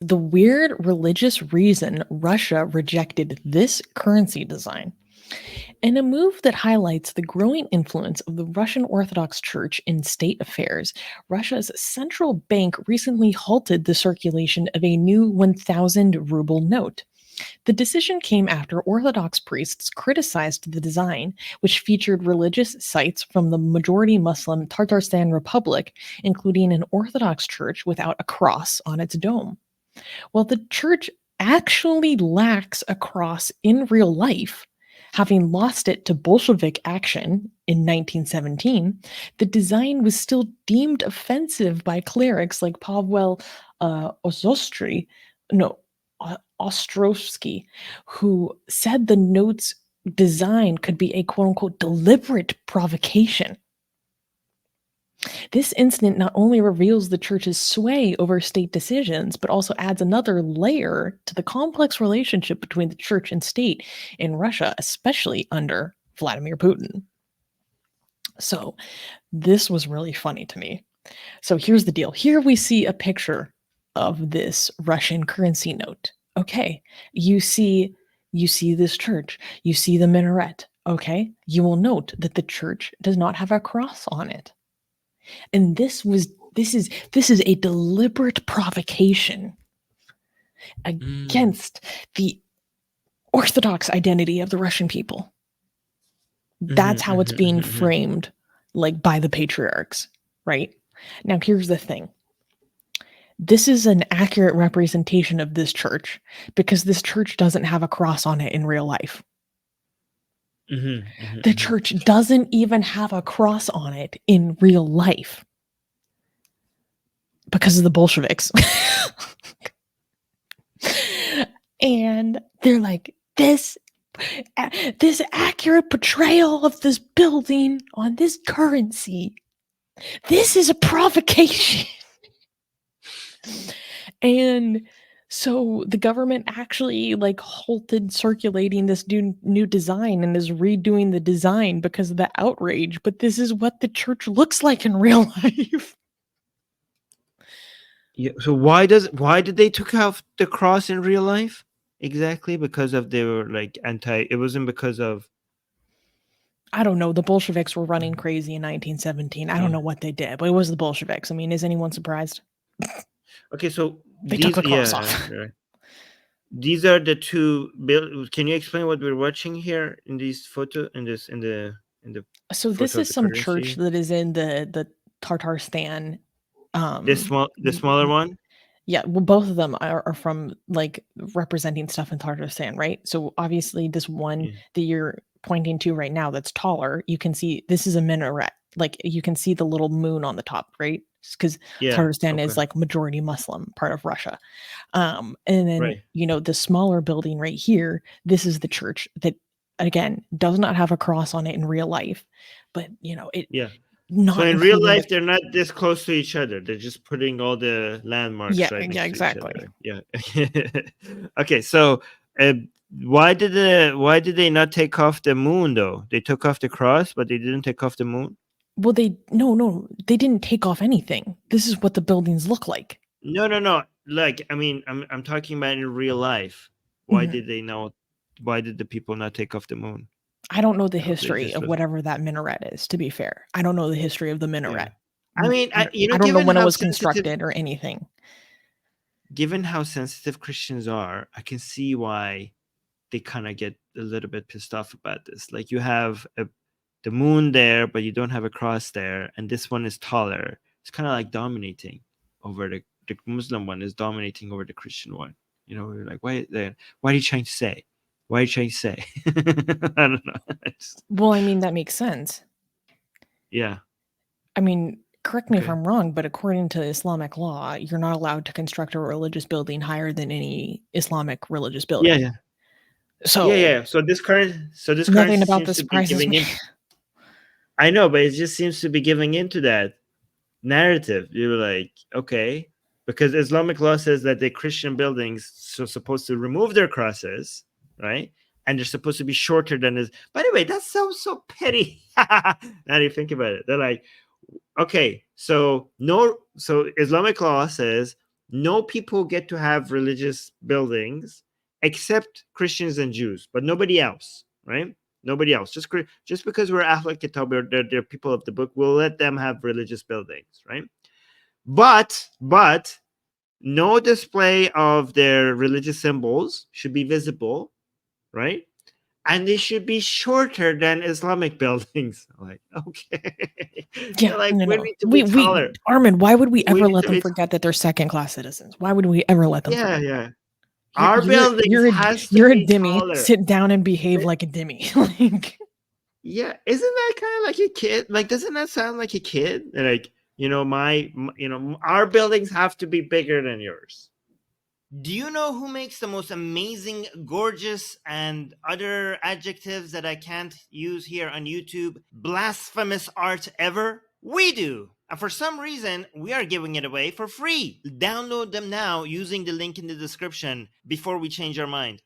the weird religious reason Russia rejected this currency design. In a move that highlights the growing influence of the Russian Orthodox Church in state affairs, Russia's central bank recently halted the circulation of a new 1,000 ruble note. The decision came after Orthodox priests criticized the design, which featured religious sites from the majority Muslim Tatarstan Republic, including an Orthodox church without a cross on its dome. While the church actually lacks a cross in real life, having lost it to Bolshevik action in 1917, the design was still deemed offensive by clerics like Pavel Ostrovsky, no, Ostrovsky, who said the note's design could be a quote unquote deliberate provocation. This incident not only reveals the church's sway over state decisions, but also adds another layer to the complex relationship between the church and state in Russia, especially under Vladimir Putin. So, this was really funny to me. So, here's the deal. Here we see a picture of this Russian currency note. Okay, you see this church, you see the minaret. Okay, you will note that the church does not have a cross on it. And this is a deliberate provocation against the Orthodox identity of the Russian people. That's how it's being framed, like by the patriarchs, right? Now, here's the thing. This is an accurate representation of this church because this church doesn't have a cross on it in real life. The church doesn't even have a cross on it in real life because of the Bolsheviks. And they're like, this accurate portrayal of this building on this currency, this is a provocation. And so the government actually like halted circulating this new design and is redoing the design because of the outrage. But this is what the church looks like in real life. Yeah. So why did they took off the cross in real life? Exactly because of they were like anti. It wasn't because of. I don't know. The Bolsheviks were running crazy in 1917. I don't know what they did, but it was the Bolsheviks. I mean, is anyone surprised? Okay, so they took the cross off. Right. These are the two. Can you explain what we're watching here in these photo in the So this is some church that is in the Tatarstan. The smaller one. Yeah, well, both of them are from like representing stuff in Tatarstan, right? So obviously, this one that you're pointing to right now that's taller, you can see this is a minaret. Like you can see the little moon on the top, right? Because Tatarstan is like majority Muslim part of Russia. And then the smaller building right here, this is the church that again does not have a cross on it in real life, but so in real life they're not this close to each other. They're just putting all the landmarks right next exactly. to each other. Okay, so why did they not take off the moon though? They took off the cross, but they didn't take off the moon. Well, they didn't take off anything. This is what the buildings look like. No. Like, I mean, I'm talking about in real life. Why did they not? Why did the people not take off the moon? I don't know the history of whatever that minaret is, to be fair. I don't know the history of the minaret. I mean, I don't know when it was constructed or anything. Given how sensitive Christians are, I can see why they kind of get a little bit pissed off about this. Like you have the moon there, but you don't have a cross there, and this one is taller. It's kind of like dominating over the Muslim one is dominating over the Christian one. We're like, what are you trying to say? Why are you trying to say? I don't know. Well, I mean, that makes sense. Yeah. I mean, correct me if I'm wrong, but according to Islamic law, you're not allowed to construct a religious building higher than any Islamic religious building. Yeah. So So this nothing about this surprises me. I know, but it just seems to be giving into that narrative. You're like, okay, because Islamic law says that the Christian buildings are supposed to remove their crosses, right? And they're supposed to be shorter than this. By the way, that sounds so petty. Now you think about it. They're like, okay, so Islamic law says no people get to have religious buildings except Christians and Jews, but nobody else, right? Nobody else. Just because we're Ahlul Kitab, they're people of the book, we'll let them have religious buildings, right? But no display of their religious symbols should be visible, right? And they should be shorter than Islamic buildings. Like, okay. Yeah, They're like, no, we no. need to be We taller. Armin, why would we We ever need let to them be forget that they're second-class citizens? Why would we ever let them Yeah, forget yeah. that? Our buildings has to You're a be dimmy. taller. Sit down and behave like a dimmy. Like, Yeah, isn't that kind of like a kid? Like, doesn't that sound like a kid? Like, our buildings have to be bigger than yours. Do you know who makes the most amazing, gorgeous, and other adjectives that I can't use here on YouTube, blasphemous art ever? We do. And for some reason, we are giving it away for free. Download them now using the link in the description before we change our mind.